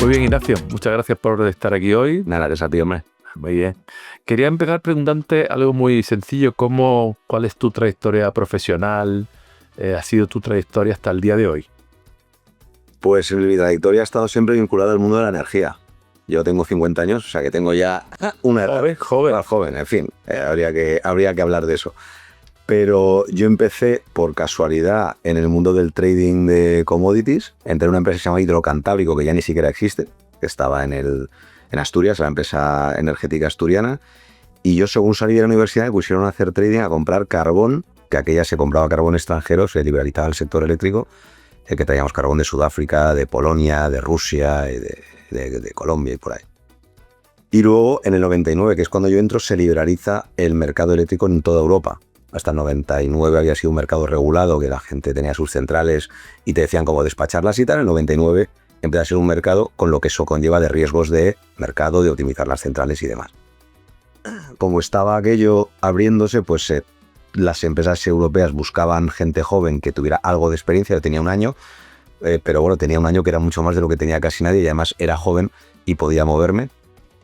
Muy bien, Ignacio. Muchas gracias por estar aquí hoy. Nada, gracias a ti, hombre. Muy bien. Quería empezar preguntándote algo muy sencillo, ¿cuál es tu trayectoria profesional? ¿Ha sido tu trayectoria hasta el día de hoy? Pues mi trayectoria ha estado siempre vinculada al mundo de la energía. Yo tengo 50 años, o sea que tengo ya una edad joven, en fin, habría que hablar de eso. Pero yo empecé por casualidad en el mundo del trading de commodities. Entré en una empresa que se llama Hidrocantábrico, que ya ni siquiera existe, que estaba en Asturias, la empresa energética asturiana. Y yo, según salí de la universidad, me pusieron a hacer trading, a comprar carbón, que aquella se compraba carbón extranjero, se liberalizaba el sector eléctrico, que traíamos carbón de Sudáfrica, de Polonia, de Rusia, y de Colombia y por ahí. Y luego, en el 99, que es cuando yo entro, se liberaliza el mercado eléctrico en toda Europa. Hasta el 99 había sido un mercado regulado, que la gente tenía sus centrales y te decían cómo despacharlas y tal. En el 99 empieza a ser un mercado con lo que eso conlleva de riesgos de mercado, de optimizar las centrales y demás. Como estaba aquello abriéndose, pues las empresas europeas buscaban gente joven que tuviera algo de experiencia. Yo tenía un año, pero bueno, tenía un año que era mucho más de lo que tenía casi nadie y además era joven y podía moverme.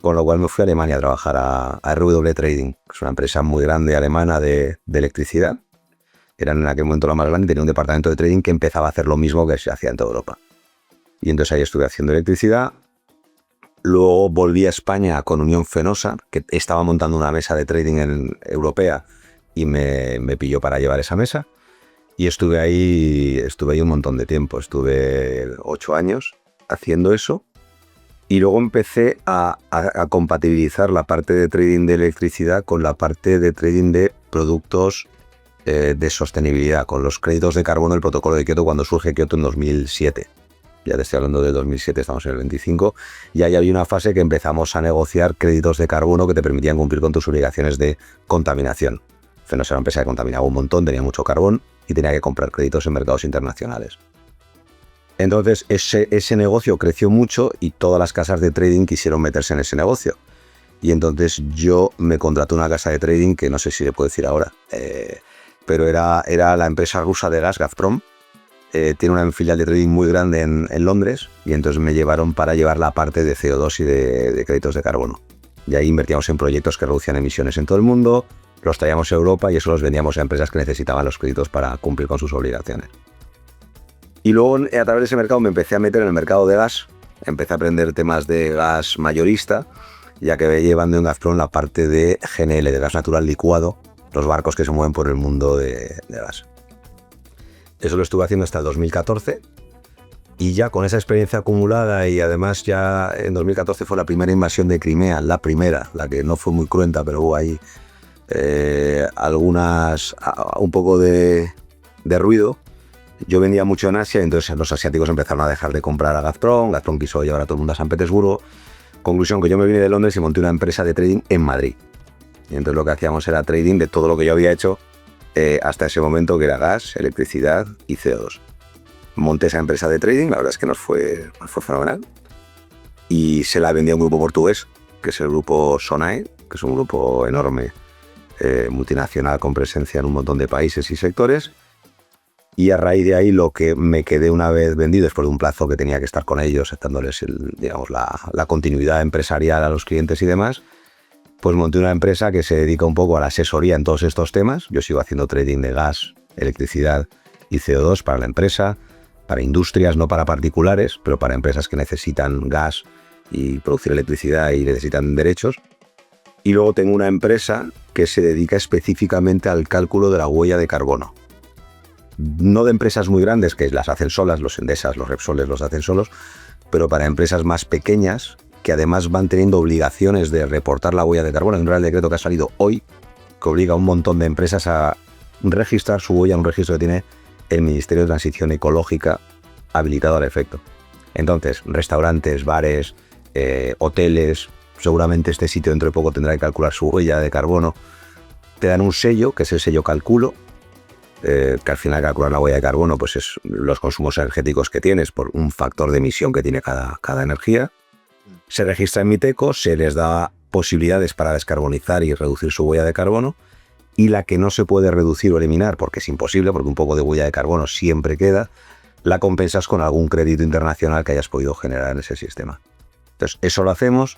Con lo cual me fui a Alemania a trabajar a RW Trading, que es una empresa muy grande alemana de electricidad. Eran en aquel momento la más grande y tenía un departamento de trading que empezaba a hacer lo mismo que se hacía en toda Europa. Y entonces ahí estuve haciendo electricidad. Luego volví a España con Unión Fenosa, que estaba montando una mesa de trading europea y me pilló para llevar esa mesa. Y estuve ahí un montón de tiempo. Estuve 8 años haciendo eso. Y luego empecé a compatibilizar la parte de trading de electricidad con la parte de trading de productos de sostenibilidad, con los créditos de carbono del protocolo de Kioto cuando surge Kioto en 2007. Ya te estoy hablando de 2007, estamos en el 25. Y ahí había una fase que empezamos a negociar créditos de carbono que te permitían cumplir con tus obligaciones de contaminación. Fenosa era una empresa que contaminaba un montón, tenía mucho carbón y tenía que comprar créditos en mercados internacionales. Entonces ese negocio creció mucho y todas las casas de trading quisieron meterse en ese negocio. Y entonces yo me contraté una casa de trading que no sé si le puedo decir ahora, pero era la empresa rusa de gas, Gazprom. Tiene una filial de trading muy grande en Londres y entonces me llevaron para llevar la parte de CO2 y de créditos de carbono. Y ahí invertíamos en proyectos que reducían emisiones en todo el mundo, los traíamos a Europa y eso los vendíamos a empresas que necesitaban los créditos para cumplir con sus obligaciones. Y luego a través de ese mercado me empecé a meter en el mercado de gas, empecé a aprender temas de gas mayorista, ya que llevando en Gazprom la parte de GNL, de gas natural licuado, los barcos que se mueven por el mundo de gas. Eso lo estuve haciendo hasta el 2014 y ya con esa experiencia acumulada y además ya en 2014 fue la primera invasión de Crimea, la que no fue muy cruenta, pero hubo ahí un poco de ruido. Yo vendía mucho en Asia, entonces los asiáticos empezaron a dejar de comprar a Gazprom. Gazprom quiso llevar a todo el mundo a San Petersburgo. Conclusión, que yo me vine de Londres y monté una empresa de trading en Madrid. Y entonces lo que hacíamos era trading de todo lo que yo había hecho hasta ese momento, que era gas, electricidad y CO2. Monté esa empresa de trading, la verdad es que nos fue fenomenal. Y se la vendí a un grupo portugués, que es el grupo Sonae, que es un grupo enorme, multinacional con presencia en un montón de países y sectores. Y a raíz de ahí lo que me quedé una vez vendido, después de un plazo que tenía que estar con ellos, dándoles la continuidad empresarial a los clientes y demás, pues monté una empresa que se dedica un poco a la asesoría en todos estos temas. Yo sigo haciendo trading de gas, electricidad y CO2 para la empresa, para industrias, no para particulares, pero para empresas que necesitan gas y producir electricidad y necesitan derechos. Y luego tengo una empresa que se dedica específicamente al cálculo de la huella de carbono. No de empresas muy grandes que las hacen solas, los Endesas, los Repsoles los hacen solos, pero para empresas más pequeñas que además van teniendo obligaciones de reportar la huella de carbono. Hay un real decreto que ha salido hoy que obliga a un montón de empresas a registrar su huella en un registro que tiene el Ministerio de Transición Ecológica habilitado al efecto. Entonces, restaurantes, bares, hoteles, seguramente este sitio dentro de poco tendrá que calcular su huella de carbono. Te dan un sello, que es el sello Calculo, que al final calcular la huella de carbono pues es los consumos energéticos que tienes por un factor de emisión que tiene cada energía. Se registra en Miteco, se les da posibilidades para descarbonizar y reducir su huella de carbono, y la que no se puede reducir o eliminar, porque es imposible, porque un poco de huella de carbono siempre queda, la compensas con algún crédito internacional que hayas podido generar en ese sistema. Entonces, eso lo hacemos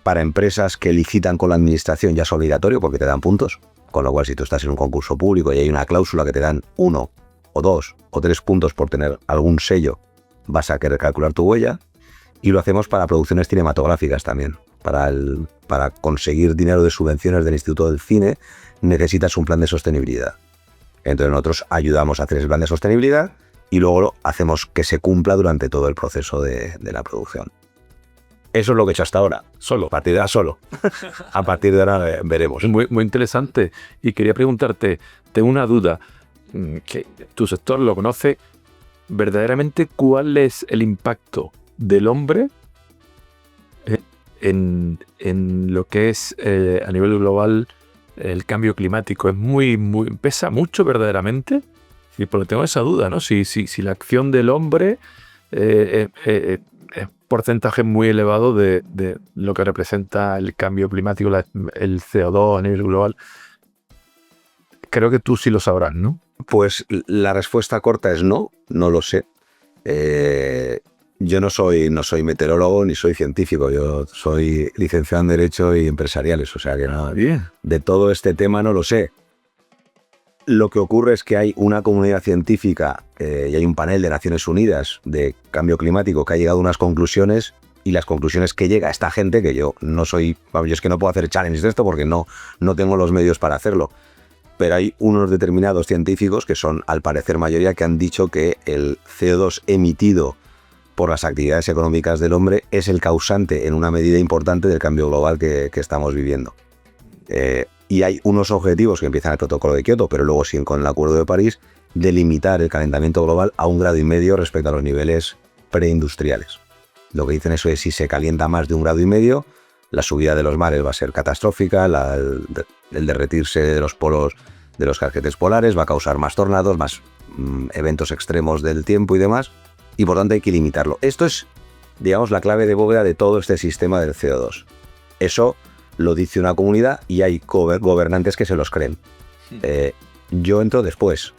para empresas que licitan con la administración, ya es obligatorio porque te dan puntos, con lo cual si tú estás en un concurso público y hay una cláusula que te dan 1 o 2 o 3 puntos por tener algún sello, vas a querer calcular tu huella. Y lo hacemos para producciones cinematográficas también. Para conseguir dinero de subvenciones del Instituto del Cine necesitas un plan de sostenibilidad. Entonces nosotros ayudamos a hacer ese plan de sostenibilidad y luego hacemos que se cumpla durante todo el proceso de la producción. Eso es lo que he hecho hasta ahora. Solo. A partir de ahora solo. A partir de ahora veremos. Muy, muy interesante. Y quería preguntarte, tengo una duda, que tu sector lo conoce, verdaderamente cuál es el impacto del hombre en lo que es a nivel global el cambio climático. Es muy pesa mucho verdaderamente. Sí, porque tengo esa duda, ¿no? Si la acción del hombre es porcentaje muy elevado de lo que representa el cambio climático, el CO2 a nivel global. Creo que tú sí lo sabrás, ¿no? Pues la respuesta corta es no lo sé. Yo no soy meteorólogo ni soy científico, yo soy licenciado en Derecho y Empresariales, o sea que nada, de todo este tema no lo sé. Lo que ocurre es que hay una comunidad científica y hay un panel de Naciones Unidas de cambio climático que ha llegado a unas conclusiones, y las conclusiones que llega esta gente, que yo no soy, yo es que no puedo hacer challenge de esto porque no tengo los medios para hacerlo, pero hay unos determinados científicos que son, al parecer mayoría, que han dicho que el CO2 emitido por las actividades económicas del hombre es el causante en una medida importante del cambio global que estamos viviendo. Y hay unos objetivos que empiezan el protocolo de Kioto, pero luego siguen con el Acuerdo de París, de limitar el calentamiento global a 1,5 grados respecto a los niveles preindustriales. Lo que dicen eso es, si se calienta más de 1,5 grados, la subida de los mares va a ser catastrófica, el derretirse de los polos, de los casquetes polares, va a causar más tornados, más eventos extremos del tiempo y demás, y por tanto hay que limitarlo. Esto es, digamos, la clave de bóveda de todo este sistema del CO2. Eso lo dice una comunidad y hay gobernantes que se los creen. Yo entro después.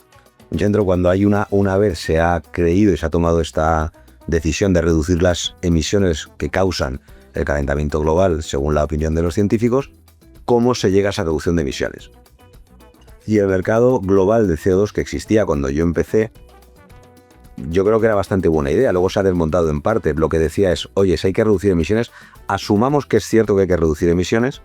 Yo entro cuando hay una vez se ha creído y se ha tomado esta decisión de reducir las emisiones que causan el calentamiento global, según la opinión de los científicos, cómo se llega a esa reducción de emisiones. Y el mercado global de CO2 que existía cuando yo empecé, yo creo que era bastante buena idea. Luego se ha desmontado en parte. Lo que decía es, oye, si hay que reducir emisiones, asumamos que es cierto que hay que reducir emisiones,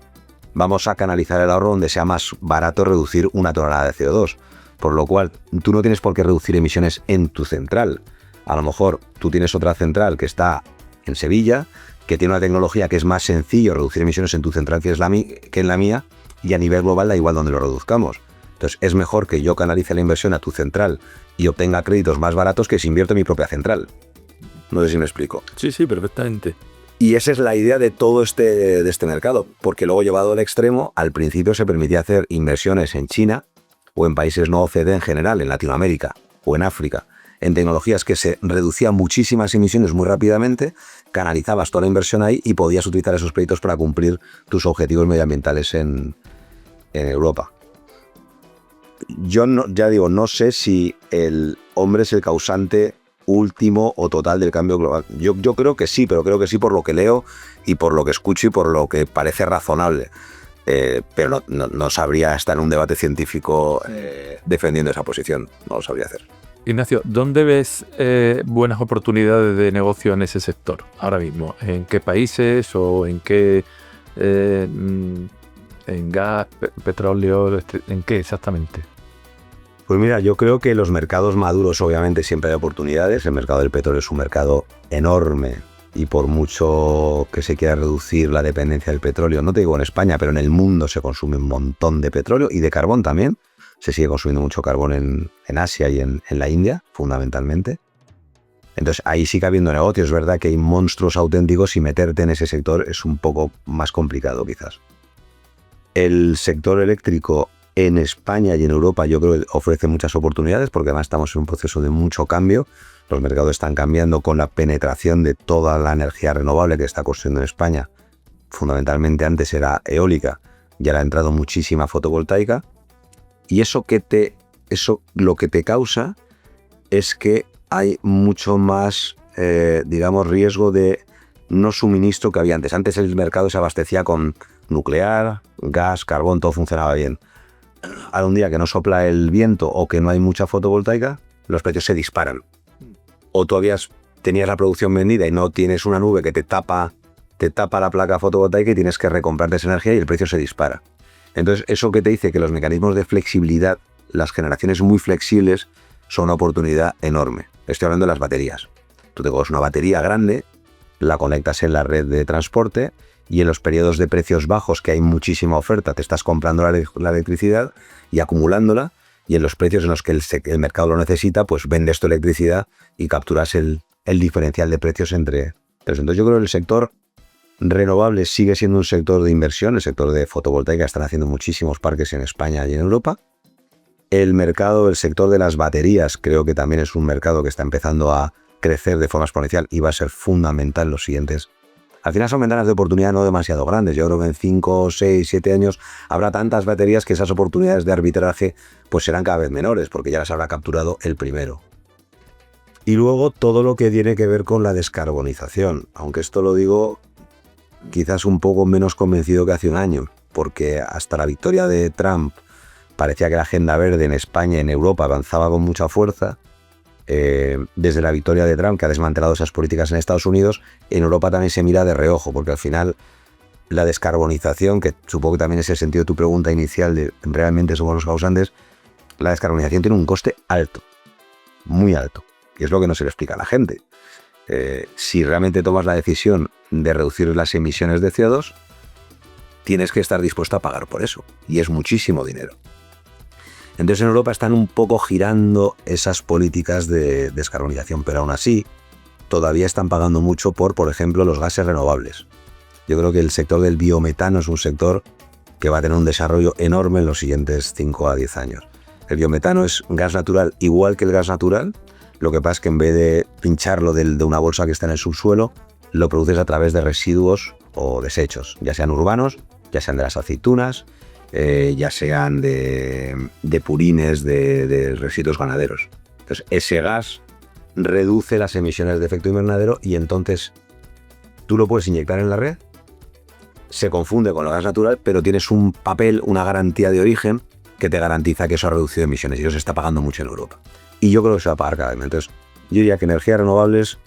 vamos a canalizar el ahorro donde sea más barato reducir 1 tonelada de CO2. Por lo cual, tú no tienes por qué reducir emisiones en tu central. A lo mejor tú tienes otra central que está en Sevilla, que tiene una tecnología que es más sencillo reducir emisiones en tu central que en la mía, y a nivel global da igual donde lo reduzcamos. Entonces es mejor que yo canalice la inversión a tu central y obtenga créditos más baratos que si invierto en mi propia central. No sé si me explico. Sí, perfectamente. Y esa es la idea de todo de este mercado, porque luego llevado al extremo, al principio se permitía hacer inversiones en China o en países no OCDE en general, en Latinoamérica o en África, en tecnologías que se reducían muchísimas emisiones muy rápidamente, canalizabas toda la inversión ahí y podías utilizar esos créditos para cumplir tus objetivos medioambientales en Europa. Yo no sé si el hombre es el causante último o total del cambio global. Yo creo que sí, pero creo que sí por lo que leo y por lo que escucho y por lo que parece razonable. Pero no sabría estar en un debate científico defendiendo esa posición. No lo sabría hacer. Ignacio, ¿dónde ves buenas oportunidades de negocio en ese sector ahora mismo? ¿En qué países o en qué? ¿En gas, petróleo? ¿En qué exactamente? Pues mira, yo creo que los mercados maduros obviamente siempre hay oportunidades. El mercado del petróleo es un mercado enorme y por mucho que se quiera reducir la dependencia del petróleo, no te digo en España, pero en el mundo se consume un montón de petróleo y de carbón también. Se sigue consumiendo mucho carbón en Asia y en la India, fundamentalmente. Entonces ahí sigue habiendo negocios. Es verdad que hay monstruos auténticos y meterte en ese sector es un poco más complicado quizás. El sector eléctrico en España y en Europa yo creo que ofrece muchas oportunidades porque además estamos en un proceso de mucho cambio. Los mercados están cambiando con la penetración de toda la energía renovable que está construyendo en España. Fundamentalmente antes era eólica y ahora ha entrado muchísima fotovoltaica. Y eso lo que te causa es que hay mucho más, riesgo de no suministro que había antes. Antes el mercado se abastecía con nuclear, gas, carbón, todo funcionaba bien. A un día que no sopla el viento o que no hay mucha fotovoltaica, los precios se disparan. O todavía tenías la producción vendida y no tienes una nube que te tapa la placa fotovoltaica y tienes que recomprarte esa energía y el precio se dispara. Entonces, eso que te dice que los mecanismos de flexibilidad, las generaciones muy flexibles, son una oportunidad enorme. Estoy hablando de las baterías. Tú te coges una batería grande, la conectas en la red de transporte y en los periodos de precios bajos, que hay muchísima oferta, te estás comprando la electricidad y acumulándola, y en los precios en los que el mercado lo necesita, pues vendes tu electricidad y capturas el diferencial de precios entre... Entonces yo creo que el sector renovables sigue siendo un sector de inversión. El sector de fotovoltaica están haciendo muchísimos parques en España y en Europa. El sector de las baterías, creo que también es un mercado que está empezando a crecer de forma exponencial y va a ser fundamental en los siguientes. Al final son ventanas de oportunidad no demasiado grandes. Yo creo que en 5, 6, 7 años habrá tantas baterías que esas oportunidades de arbitraje pues serán cada vez menores, porque ya las habrá capturado el primero. Y luego todo lo que tiene que ver con la descarbonización, aunque esto lo digo quizás un poco menos convencido que hace un año, porque hasta la victoria de Trump parecía que la agenda verde en España y en Europa avanzaba con mucha fuerza. Desde la victoria de Trump, que ha desmantelado esas políticas en Estados Unidos, en Europa también se mira de reojo, porque al final la descarbonización, que supongo que también es el sentido de tu pregunta inicial de realmente somos los causantes, la descarbonización tiene un coste alto, muy alto, y es lo que no se le explica a la gente. Si realmente tomas la decisión de reducir las emisiones de CO2, tienes que estar dispuesto a pagar por eso, y es muchísimo dinero. Entonces en Europa están un poco girando esas políticas de descarbonización, pero aún así todavía están pagando mucho por ejemplo, los gases renovables. Yo creo que el sector del biometano es un sector que va a tener un desarrollo enorme en los siguientes 5 a 10 años. El biometano es gas natural igual que el gas natural, lo que pasa es que en vez de pincharlo de una bolsa que está en el subsuelo, lo produces a través de residuos o desechos, ya sean urbanos, ya sean de las aceitunas, ya sean de purines de residuos ganaderos. Entonces ese gas reduce las emisiones de efecto invernadero y entonces tú lo puedes inyectar en la red, se confunde con el gas natural, pero tienes un papel, una garantía de origen que te garantiza que eso ha reducido emisiones y eso se está pagando mucho en Europa. Y yo creo que se va a pagar cada vez. Entonces yo diría que energías renovables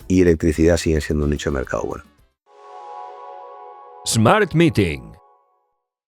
y electricidad siguen siendo un nicho de mercado bueno. Smart Meeting